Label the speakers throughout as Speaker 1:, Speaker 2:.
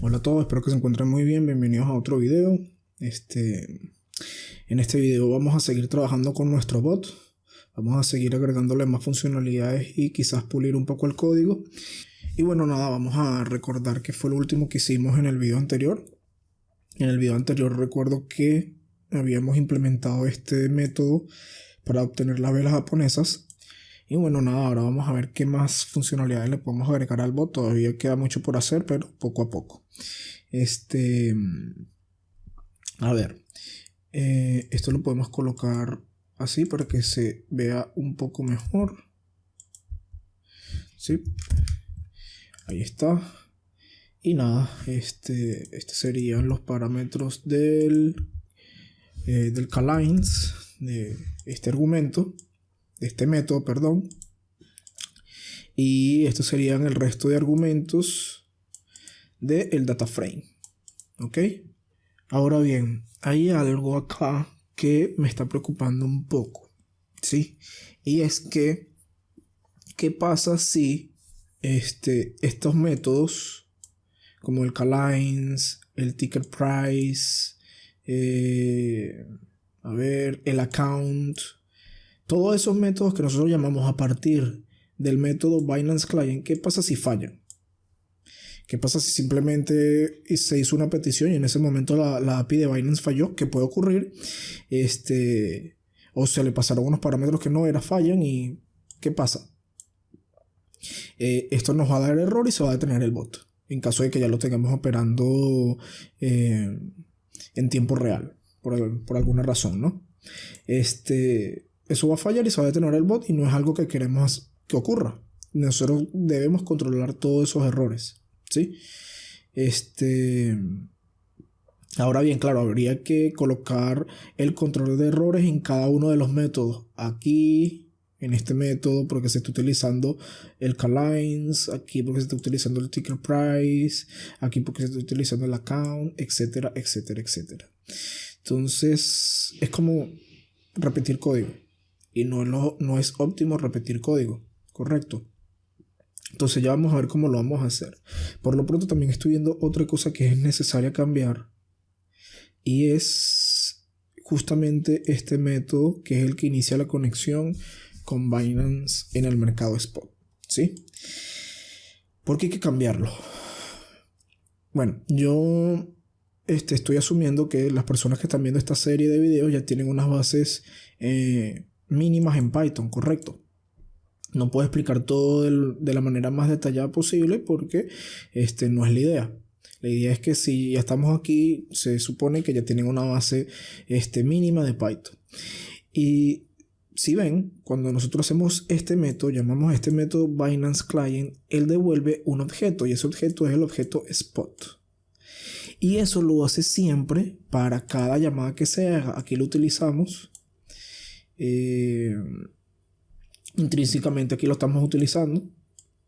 Speaker 1: Hola a todos, espero que se encuentren muy bien. Bienvenidos a otro video. En este video vamos a seguir trabajando con nuestro bot. Vamos a seguir agregándole más funcionalidades y quizás pulir un poco el código. Y bueno, nada, vamos a recordar que fue lo último que hicimos en el video anterior. En el video anterior recuerdo que habíamos implementado este método para obtener las velas japonesas. Y bueno, nada, ahora vamos a ver qué más funcionalidades le podemos agregar al bot. Todavía queda mucho por hacer, pero poco a poco. A ver, esto lo podemos colocar así para que se vea un poco mejor. ¿Sí? Ahí está. Y nada, serían los parámetros del K-lines, de este argumento, de este método, perdón. Y estos serían el resto de argumentos del data frame. ¿Ok? Ahora bien, hay algo acá que me está preocupando un poco, ¿sí? Y es que, ¿qué pasa si estos métodos, como el K-lines, el ticket price, el account, todos esos métodos que nosotros llamamos a partir del método Binance Client, ¿qué pasa si fallan? ¿Qué pasa si simplemente se hizo una petición y en ese momento la API de Binance falló? ¿Qué puede ocurrir? O se le pasaron unos parámetros que no fallan y ¿qué pasa? Esto nos va a dar error y se va a detener el bot en caso de que ya lo tengamos operando en tiempo real por alguna razón, ¿no? Eso va a fallar y se va a detener el bot y no es algo que queremos que ocurra. Nosotros debemos controlar todos esos errores, ¿sí? Ahora bien, claro, habría que colocar el control de errores en cada uno de los métodos. Aquí, en este método, porque se está utilizando el K-lines. Aquí porque se está utilizando el ticker price. Aquí porque se está utilizando el account, etcétera, etcétera, etcétera. Entonces, es como repetir código. Y no es óptimo repetir código, ¿correcto? Entonces ya vamos a ver cómo lo vamos a hacer. Por lo pronto también estoy viendo otra cosa que es necesaria cambiar. Y es justamente este método que es el que inicia la conexión con Binance en el mercado spot, ¿sí? ¿Por qué hay que cambiarlo? Bueno, yo estoy asumiendo que las personas que están viendo esta serie de videos ya tienen unas bases mínimas en Python, ¿correcto? No puedo explicar todo de la manera más detallada posible porque no es la idea. La idea es que si ya estamos aquí, se supone que ya tienen una base mínima de Python. Y si ven, cuando nosotros hacemos este método, llamamos a este método Binance Client, él devuelve un objeto y ese objeto es el objeto spot. Y eso lo hace siempre para cada llamada que se haga. Aquí lo utilizamos. Intrínsecamente aquí lo estamos utilizando,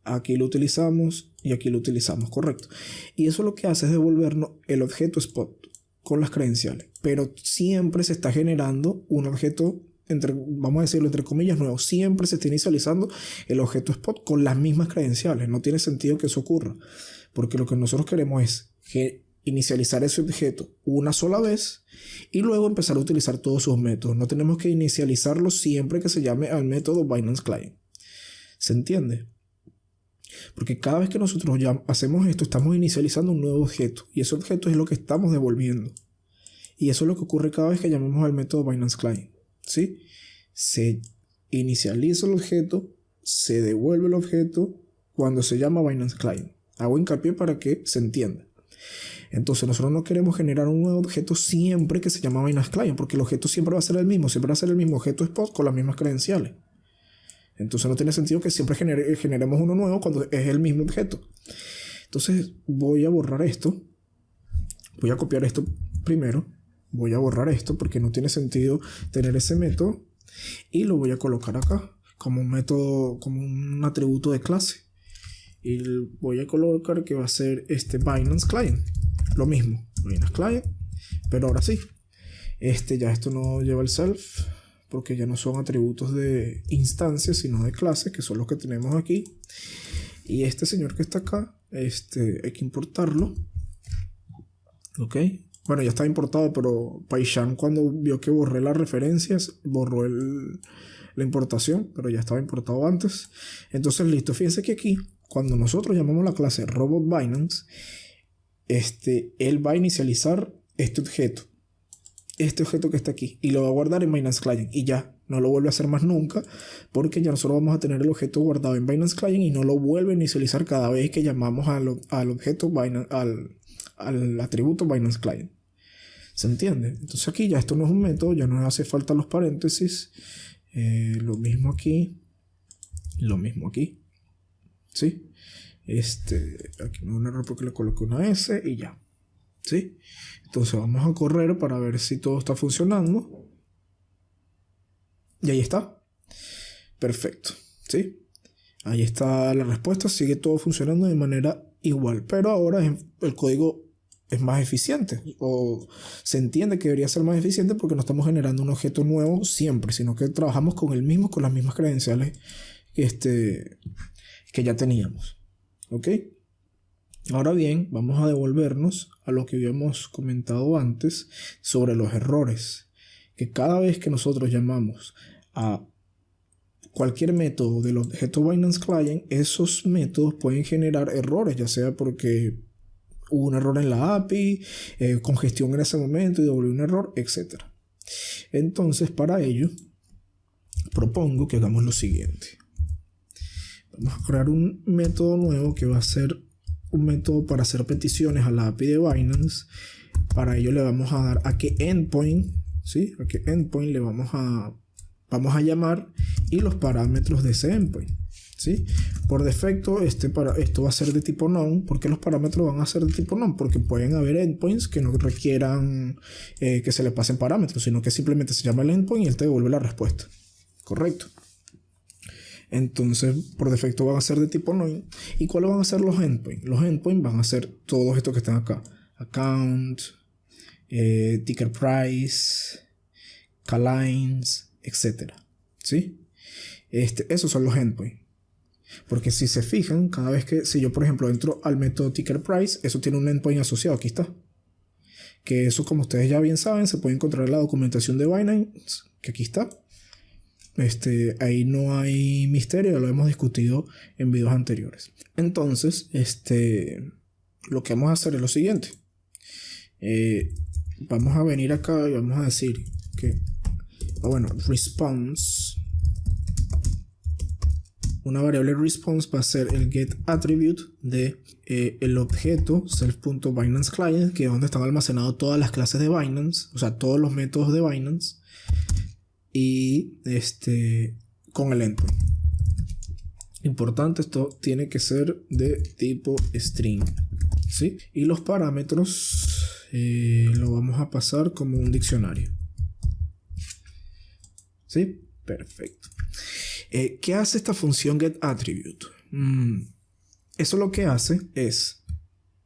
Speaker 1: aquí lo utilizamos y aquí lo utilizamos, correcto. Y eso lo que hace es devolvernos el objeto spot con las credenciales, pero siempre se está generando un objeto, vamos a decirlo entre comillas, nuevo. Siempre se está inicializando el objeto spot con las mismas credenciales. No tiene sentido que eso ocurra, porque lo que nosotros queremos es inicializar ese objeto una sola vez y luego empezar a utilizar todos sus métodos. No tenemos que inicializarlo siempre que se llame al método Binance Client. ¿Se entiende? Porque cada vez que nosotros ya hacemos esto, estamos inicializando un nuevo objeto y ese objeto es lo que estamos devolviendo. Y eso es lo que ocurre cada vez que llamamos al método Binance Client, ¿sí? Se inicializa el objeto, se devuelve el objeto cuando se llama Binance Client. Hago hincapié para que se entienda. Entonces nosotros no queremos generar un nuevo objeto siempre que se llama Binance Client, porque el objeto siempre va a ser el mismo, siempre va a ser el mismo objeto spot con las mismas credenciales. Entonces no tiene sentido que siempre generemos uno nuevo cuando es el mismo objeto. Entonces voy a borrar esto, voy a copiar esto primero, voy a borrar esto porque no tiene sentido tener ese método y lo voy a colocar acá como un método, como un atributo de clase. Y voy a colocar que va a ser Binance Client. Lo mismo, Binance Client, pero ahora sí. Ya esto no lleva el self, porque ya no son atributos de instancias, sino de clases, que son los que tenemos aquí. Y este señor que está acá, hay que importarlo. ¿Ok? Bueno, ya estaba importado, pero PyCharm cuando vio que borré las referencias, borró la importación, pero ya estaba importado antes. Entonces, listo. Fíjense que aquí, cuando nosotros llamamos la clase Robot Binance, él va a inicializar este objeto que está aquí, y lo va a guardar en Binance Client, y ya, no lo vuelve a hacer más nunca, porque ya nosotros vamos a tener el objeto guardado en Binance Client y no lo vuelve a inicializar cada vez que llamamos al objeto Binance, al atributo Binance Client. ¿Se entiende? Entonces aquí ya esto no es un método, ya no hace falta los paréntesis. Lo mismo aquí. ¿Sí? Aquí no hay un error porque le coloqué una S y ya. ¿Sí? Entonces vamos a correr para ver si todo está funcionando. Y ahí está. Perfecto. ¿Sí? Ahí está la respuesta. Sigue todo funcionando de manera igual. Pero ahora el código es más eficiente, o se entiende que debería ser más eficiente porque no estamos generando un objeto nuevo siempre, sino que trabajamos con el mismo, con las mismas credenciales que ya teníamos. ¿Ok? Ahora bien, vamos a devolvernos a lo que habíamos comentado antes sobre los errores. Que cada vez que nosotros llamamos a cualquier método del objeto Binance Client, esos métodos pueden generar errores, ya sea porque hubo un error en la API, congestión en ese momento y devolvió un error, etc. Entonces, para ello, propongo que hagamos lo siguiente. Vamos a crear un método nuevo que va a ser un método para hacer peticiones a la API de Binance. Para ello le vamos a dar a qué endpoint, ¿sí? A qué endpoint le vamos a llamar y los parámetros de ese endpoint. ¿Sí? Por defecto, esto va a ser de tipo none. ¿Por qué los parámetros van a ser de tipo none? Porque pueden haber endpoints que no requieran que se le pasen parámetros, sino que simplemente se llama el endpoint y él te devuelve la respuesta. ¿Correcto? Entonces, por defecto van a ser de tipo none. ¿Y cuáles van a ser los endpoints? Los endpoints van a ser todos estos que están acá. Account, ticker price, calines, etc. ¿Sí? Esos son los endpoints. Porque si se fijan, cada vez que, si yo por ejemplo entro al método ticker price, eso tiene un endpoint asociado, aquí está. Que eso, como ustedes ya bien saben, se puede encontrar en la documentación de Binance, que aquí está. Ahí no hay misterio, ya lo hemos discutido en videos anteriores. Entonces, lo que vamos a hacer es lo siguiente. Vamos a venir acá y vamos a decir que, response. Una variable response va a ser el get attribute de el objeto self.BinanceClient, que es donde están almacenadas todas las clases de Binance, o sea, todos los métodos de Binance, y con el endpoint. Importante, esto tiene que ser de tipo string, ¿sí? Y los parámetros lo vamos a pasar como un diccionario, ¿sí? Perfecto. ¿Qué hace esta función getAttribute? Eso lo que hace es,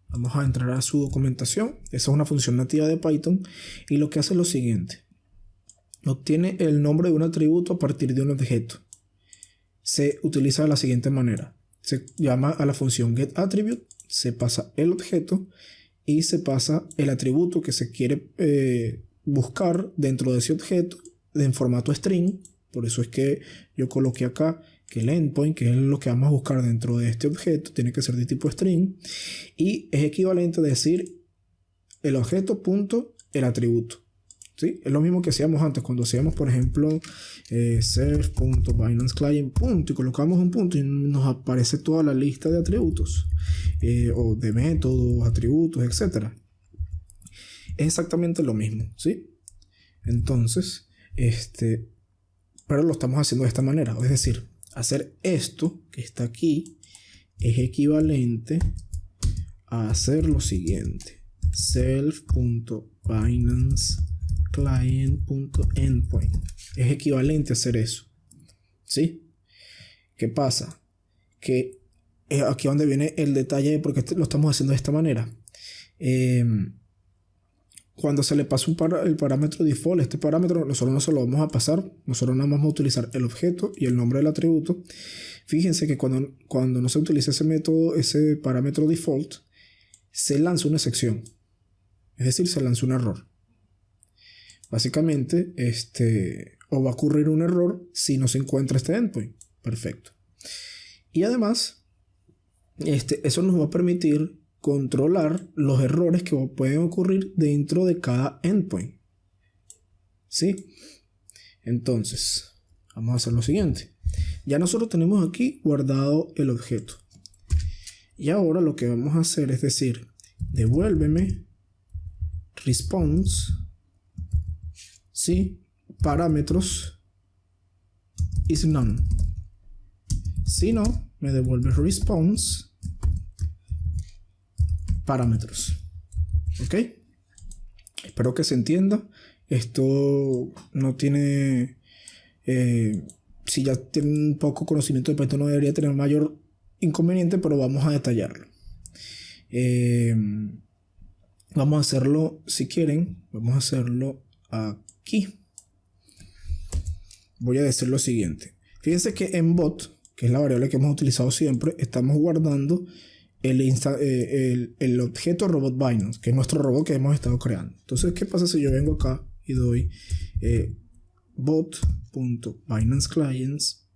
Speaker 1: vamos a entrar a su documentación. Esa es una función nativa de Python y lo que hace es lo siguiente. Obtiene el nombre de un atributo a partir de un objeto. Se utiliza de la siguiente manera. Se llama a la función getAttribute, se pasa el objeto y se pasa el atributo que se quiere buscar dentro de ese objeto en formato string. Por eso es que yo coloqué acá que el endpoint, que es lo que vamos a buscar dentro de este objeto, tiene que ser de tipo string. Y es equivalente a decir el objeto punto el atributo. ¿Sí? Es lo mismo que hacíamos antes cuando hacíamos, por ejemplo, self.BinanceClient punto y colocamos un punto y nos aparece toda la lista de atributos o de métodos, atributos, etc. Es exactamente lo mismo, ¿sí? Entonces, pero lo estamos haciendo de esta manera. Es decir, hacer esto que está aquí es equivalente a hacer lo siguiente. Self.BinanceClient.endpoint. Es equivalente a hacer eso. ¿Sí? ¿Qué pasa? Que es aquí donde viene el detalle de por qué lo estamos haciendo de esta manera. Cuando se le pasa el parámetro default, este parámetro nosotros no se lo vamos a pasar, nosotros nada más vamos a utilizar el objeto y el nombre del atributo. Fíjense que cuando no se utiliza ese método, ese parámetro default, se lanza una excepción. Es decir, se lanza un error. Básicamente, o va a ocurrir un error si no se encuentra este endpoint. Perfecto. Y además, eso nos va a permitir controlar los errores que pueden ocurrir dentro de cada endpoint. ¿Sí? Entonces, vamos a hacer lo siguiente. Ya nosotros tenemos aquí guardado el objeto. Y ahora lo que vamos a hacer es decir, devuélveme response, ¿sí? Parámetros is none. Si no, me devuelve response parámetros. ¿Ok? Espero que se entienda. Esto no tiene... si ya tienen un poco conocimiento de Python no debería tener mayor inconveniente, pero vamos a detallarlo. Vamos a hacerlo, si quieren, vamos a hacerlo aquí. Voy a decir lo siguiente. Fíjense que en bot, que es la variable que hemos utilizado siempre, estamos guardando el objeto robot Binance, que es nuestro robot que hemos estado creando. Entonces, ¿qué pasa si yo vengo acá y doy bot.BinanceClients.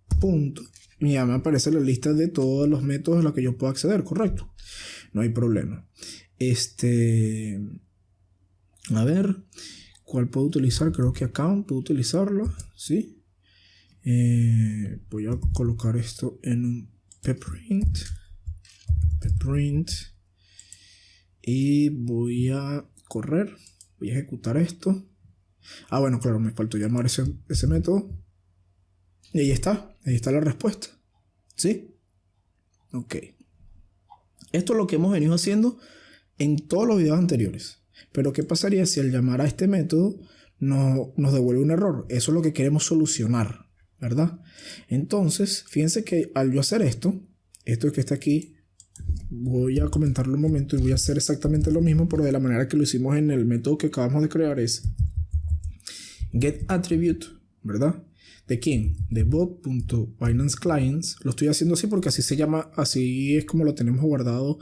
Speaker 1: Y ya me aparece la lista de todos los métodos a los que yo puedo acceder, ¿correcto? No hay problema. A ver, ¿cuál puedo utilizar? Creo que account puedo utilizarlo, ¿sí? Voy a colocar esto en un pprint y voy a correr, voy a ejecutar esto. Bueno, claro, me faltó llamar ese método. Y ahí está la respuesta. ¿Sí? Ok. Esto es lo que hemos venido haciendo en todos los videos anteriores. Pero ¿qué pasaría si al llamar a este método nos devuelve un error? Eso es lo que queremos solucionar, ¿verdad? Entonces, fíjense que al yo hacer esto que está aquí, voy a comentarlo un momento y voy a hacer exactamente lo mismo, pero de la manera que lo hicimos en el método que acabamos de crear es getAttribute, ¿verdad? ¿De quién? De bot.BinanceClients. Lo estoy haciendo así porque así se llama, así es como lo tenemos guardado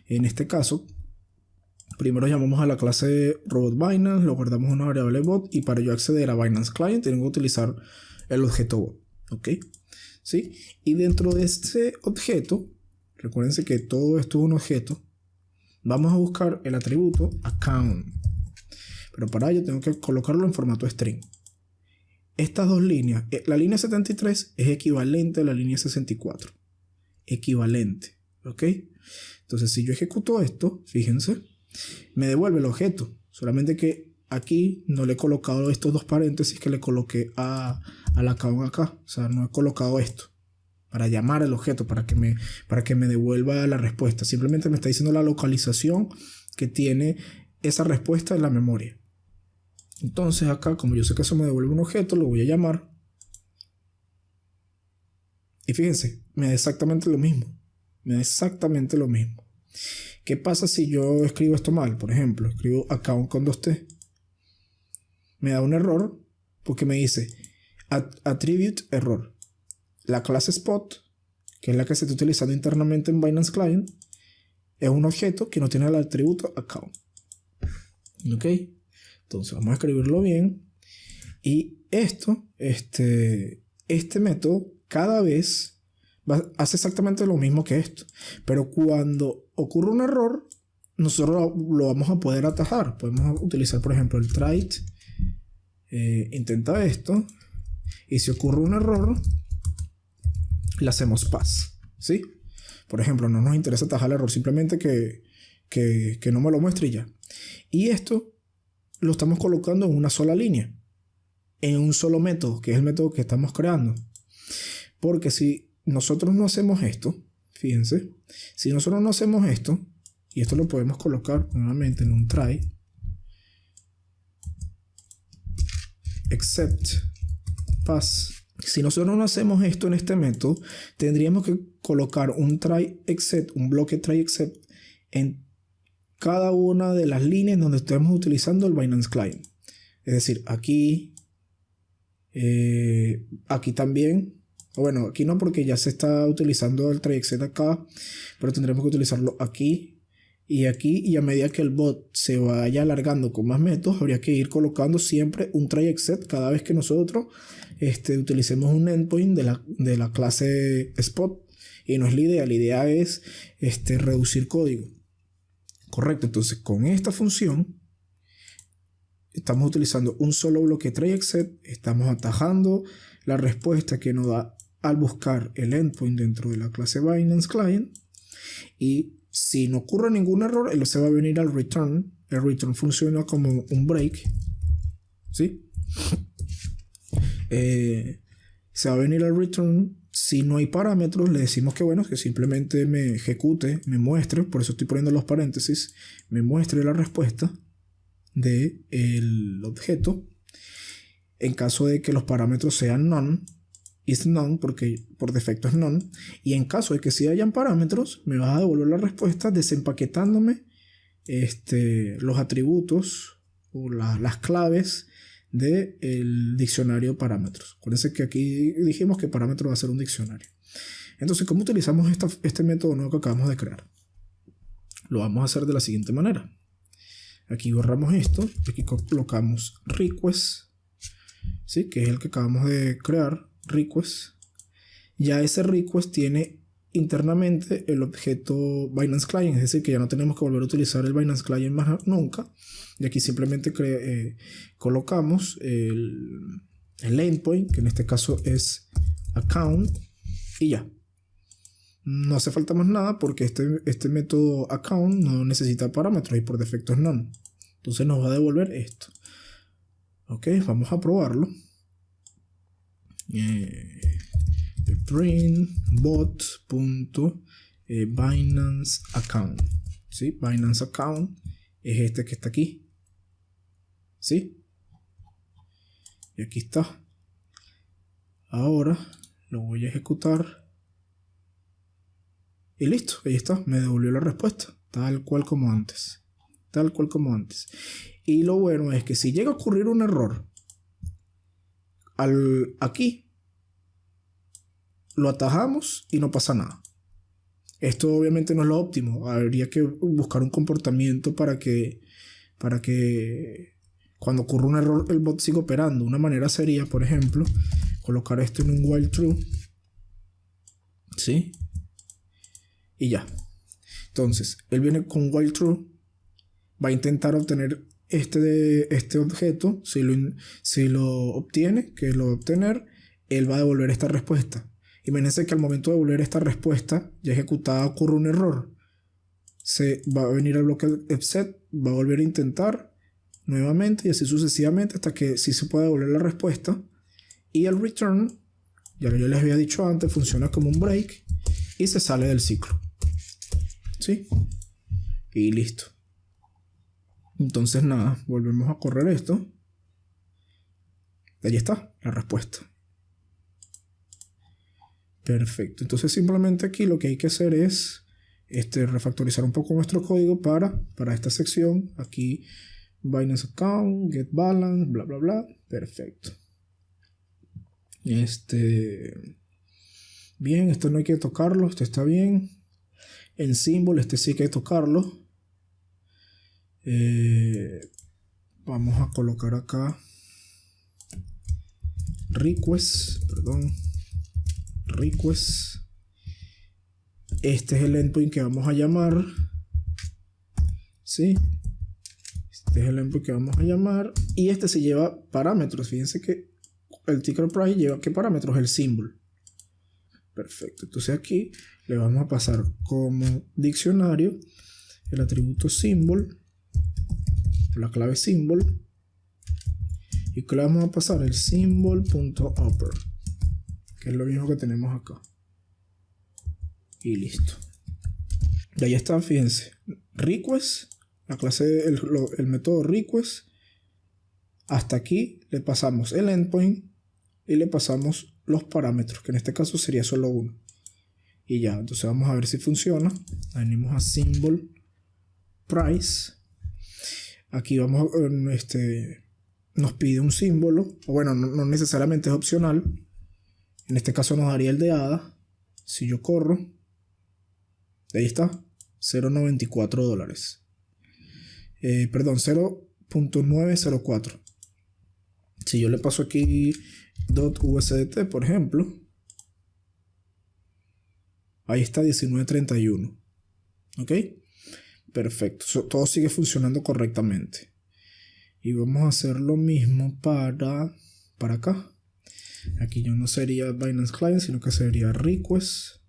Speaker 1: en este caso. Primero llamamos a la clase robot Binance, lo guardamos una variable bot y para yo acceder a Binance Client tengo que utilizar el objeto bot. ¿Ok? ¿Sí? Y dentro de este objeto, recuérdense que todo esto es un objeto, vamos a buscar el atributo account. Pero para ello tengo que colocarlo en formato string. Estas dos líneas, la línea 73 es equivalente a la línea 64. Equivalente, ¿ok? Entonces si yo ejecuto esto, fíjense, me devuelve el objeto. Solamente que aquí no le he colocado estos dos paréntesis que le coloqué a la account acá. O sea, no he colocado esto para llamar al objeto, para que me devuelva la respuesta. Simplemente me está diciendo la localización que tiene esa respuesta en la memoria. Entonces acá, como yo sé que eso me devuelve un objeto, lo voy a llamar. Y fíjense, me da exactamente lo mismo. ¿Qué pasa si yo escribo esto mal? Por ejemplo, escribo account con 2T. Me da un error porque me dice attribute error. La clase spot, que es la que se está utilizando internamente en Binance Client, es un objeto que no tiene el atributo account. ¿Ok? Entonces vamos a escribirlo bien. Y esto, este método cada vez hace exactamente lo mismo que esto. Pero cuando ocurre un error, nosotros lo vamos a poder atajar. Podemos utilizar, por ejemplo, el try. Intenta esto. Y si ocurre un error, le hacemos pass. ¿Sí? Por ejemplo, no nos interesa atajar el error. Simplemente que no me lo muestre y ya. Y esto lo estamos colocando en una sola línea, en un solo método, que es el método que estamos creando. Porque si nosotros no hacemos esto, fíjense, si nosotros no hacemos esto, y esto lo podemos colocar nuevamente en un try, except pass. Si nosotros no hacemos esto en este método, tendríamos que colocar un try except, un bloque try except en cada una de las líneas donde estemos utilizando el Binance Client. Es decir, aquí, aquí también. Bueno, aquí no porque ya se está utilizando el try except acá, pero tendremos que utilizarlo aquí Y aquí, y a medida que el bot se vaya alargando con más métodos, habría que ir colocando siempre un try except cada vez que nosotros utilicemos un endpoint de la clase spot. Y no es la idea es reducir código. Correcto, entonces con esta función estamos utilizando un solo bloque try except, estamos atajando la respuesta que nos da al buscar el endpoint dentro de la clase Binance Client, y si no ocurre ningún error, él se va a venir al return. El return funciona como un break, ¿sí? Se va a venir al return. Si no hay parámetros, le decimos que bueno, que simplemente me ejecute, me muestre, por eso estoy poniendo los paréntesis, me muestre la respuesta del objeto. En caso de que los parámetros sean none, is none, porque por defecto es none. Y en caso de que sí hayan parámetros, me vas a devolver la respuesta desempaquetándome los atributos o las claves del diccionario de parámetros. Acuérdense que aquí dijimos que parámetro va a ser un diccionario. Entonces, ¿cómo utilizamos este método nuevo que acabamos de crear? Lo vamos a hacer de la siguiente manera. Aquí borramos esto, aquí colocamos request, ¿sí? Que es el que acabamos de crear, request. Ya ese request tiene internamente el objeto Binance Client, es decir, que ya no tenemos que volver a utilizar el Binance Client más nunca. Y aquí simplemente colocamos el endpoint, que en este caso es account, y ya. No hace falta más nada porque este método account no necesita parámetros y por defecto es none. Entonces nos va a devolver esto. Ok, vamos a probarlo. Print bot.binance account. ¿Sí? Binance account es este que está aquí. ¿Sí? Y aquí está. Ahora lo voy a ejecutar. Y listo, ahí está. Me devolvió la respuesta. Tal cual como antes. Tal cual como antes. Y lo bueno es que si llega a ocurrir un error aquí, lo atajamos y no pasa nada. Esto obviamente no es lo óptimo. Habría que buscar un comportamiento para que cuando ocurra un error el bot siga operando. Una manera sería, por ejemplo, colocar esto en un while true. ¿Sí? Y ya. Entonces, él viene con while true. Va a intentar obtener este objeto. Si lo obtiene, que lo va a obtener, él va a devolver esta respuesta. Imagínense que al momento de devolver esta respuesta ya ejecutada ocurre un error. Se va a venir al bloque offset, va a volver a intentar nuevamente y así sucesivamente hasta que sí se pueda devolver la respuesta. Y el return, ya yo les había dicho antes, funciona como un break y se sale del ciclo. ¿Sí? Y listo. Entonces nada, volvemos a correr esto. Ahí está la respuesta. Perfecto. Entonces simplemente aquí lo que hay que hacer es refactorizar un poco nuestro código para esta sección. Aquí Binance account, get balance, bla bla bla. Perfecto. Bien, esto no hay que tocarlo, esto está bien. En symbol sí hay que tocarlo. Vamos a colocar acá request. Este es el endpoint que vamos a llamar. ¿Sí? Este es el endpoint que vamos a llamar. Y se lleva parámetros. Fíjense que el ticker price lleva ¿qué parámetros? El symbol. Perfecto. Entonces aquí le vamos a pasar como diccionario el atributo symbol, la clave symbol, y que le vamos a pasar el symbol.upper, que es lo mismo que tenemos acá. Y listo. Y ahí está, fíjense. Request, la clase, el método request. Hasta aquí le pasamos el endpoint y le pasamos los parámetros, que en este caso sería solo uno. Y ya, entonces vamos a ver si funciona. Venimos a symbol price. Aquí vamos a, nos pide un símbolo, o bueno, no necesariamente es opcional. En este caso nos daría el de ADA. Si yo corro, ahí está, $0.94. Perdón, 0.904. Si yo le paso aquí .usdt, por ejemplo, ahí está 19.31. ¿Ok? Perfecto. Todo sigue funcionando correctamente. Y vamos a hacer lo mismo para acá. Aquí ya no sería Binance Client, sino que sería Request.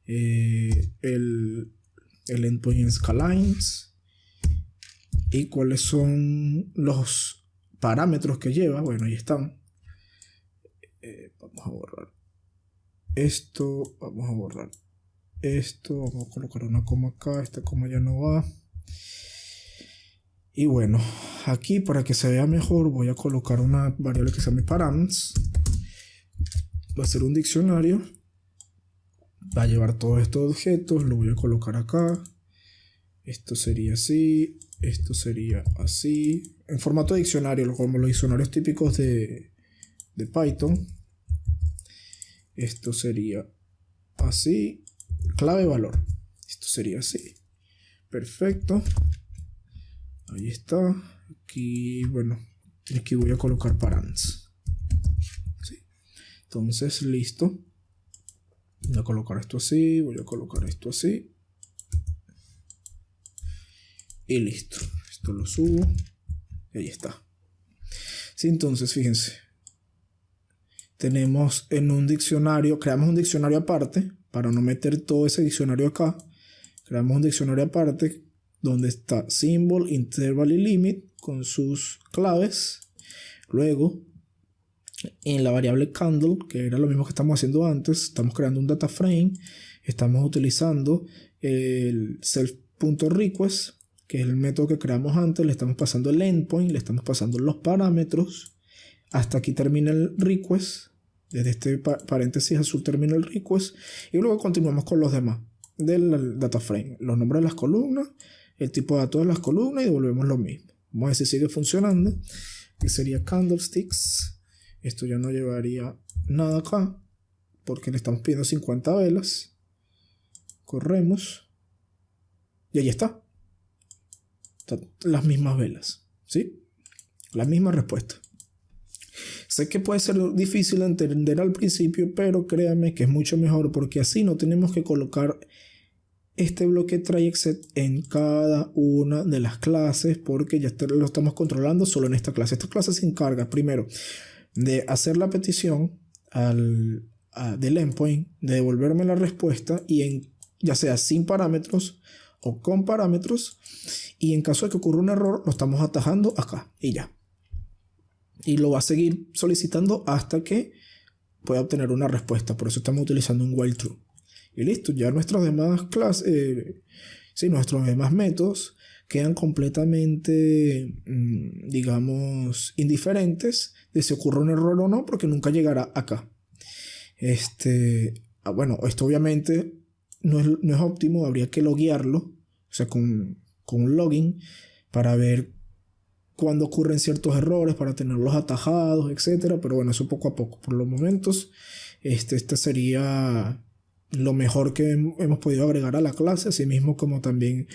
Speaker 1: El endpoint Scalines. Y cuáles son los parámetros que lleva. Bueno, ahí están. Vamos a borrar esto. Vamos a borrar esto. Vamos a colocar una coma acá. Esta coma ya no va. Y bueno, aquí para que se vea mejor voy a colocar una variable que se llama params. Va a ser un diccionario. Va a llevar todos estos objetos. Lo voy a colocar acá. Esto sería así. Esto sería así. En formato de diccionario, como los diccionarios típicos de Python. Esto sería así. Clave valor. Esto sería así. Perfecto. Ahí está. Aquí, bueno, aquí voy a colocar params. ¿Sí? Entonces, listo. Voy a colocar esto así. Voy a colocar esto así. Y listo. Esto lo subo. Y ahí está. Sí, entonces, fíjense. Tenemos en un diccionario, creamos un diccionario aparte, para no meter todo ese diccionario acá. Creamos un diccionario aparte, donde está symbol, interval y limit, con sus claves. Luego, en la variable candle, que era lo mismo que estamos haciendo antes, estamos creando un data frame. Estamos utilizando el self.request, que es el método que creamos antes. Le estamos pasando el endpoint, le estamos pasando los parámetros. Hasta aquí termina el request. Desde este paréntesis azul termina el request. Y luego continuamos con los demás del data frame. Los nombres de las columnas, el tipo de datos de las columnas, y devolvemos lo mismo. Vamos a ver si sigue funcionando. Que sería candlesticks. Esto ya no llevaría nada acá, porque le estamos pidiendo 50 velas. Corremos. Y ahí está. Están las mismas velas. ¿Sí? La misma respuesta. Sé que puede ser difícil de entender al principio, pero créanme que es mucho mejor, porque así no tenemos que colocar este bloque try_except en cada una de las clases, porque ya lo estamos controlando solo en esta clase. Esta clase se encarga primero de hacer la petición del endpoint, de devolverme la respuesta, y ya sea sin parámetros o con parámetros, y en caso de que ocurra un error lo estamos atajando acá y ya. Y lo va a seguir solicitando hasta que pueda obtener una respuesta. Por eso estamos utilizando un while true. Y listo, ya nuestros demás nuestros demás métodos quedan completamente, digamos, indiferentes de si ocurre un error o no, porque nunca llegará acá. Bueno, esto obviamente no es óptimo, habría que loguearlo, o sea, con un login, para ver cuando ocurren ciertos errores, para tenerlos atajados, etc. Pero bueno, eso poco a poco. Por los momentos, este sería lo mejor que hemos podido agregar a la clase, así mismo como también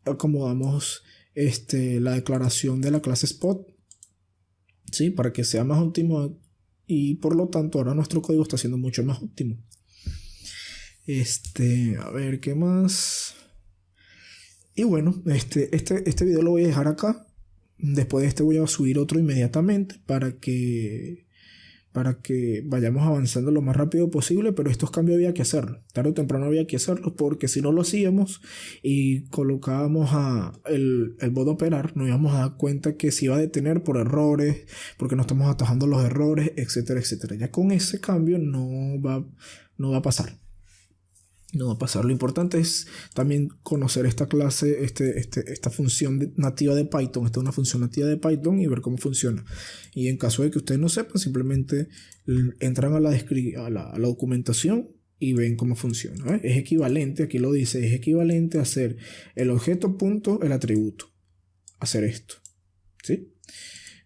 Speaker 1: acomodamos la declaración de la clase spot, ¿sí? Para que sea más óptimo, y por lo tanto ahora nuestro código está siendo mucho más óptimo. A ver qué más. Y bueno, este video lo voy a dejar acá. Después de este voy a subir otro inmediatamente para que vayamos avanzando lo más rápido posible, pero estos cambios había que hacerlos. Tarde o temprano había que hacerlos, porque si no lo hacíamos y colocábamos el bot a operar, nos íbamos a dar cuenta que se iba a detener por errores, porque no estamos atajando los errores, etcétera, etcétera. Ya con ese cambio no va a pasar. No va a pasar. Lo importante es también conocer esta clase, esta función nativa de Python. Esta es una función nativa de Python, y ver cómo funciona. Y en caso de que ustedes no sepan, simplemente entran a la documentación y ven cómo funciona. Es equivalente, aquí lo dice, es equivalente a hacer el objeto punto el atributo. Hacer esto. ¿Sí?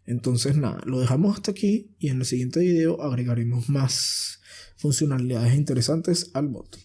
Speaker 1: Entonces nada, lo dejamos hasta aquí, y en el siguiente video agregaremos más funcionalidades interesantes al bot.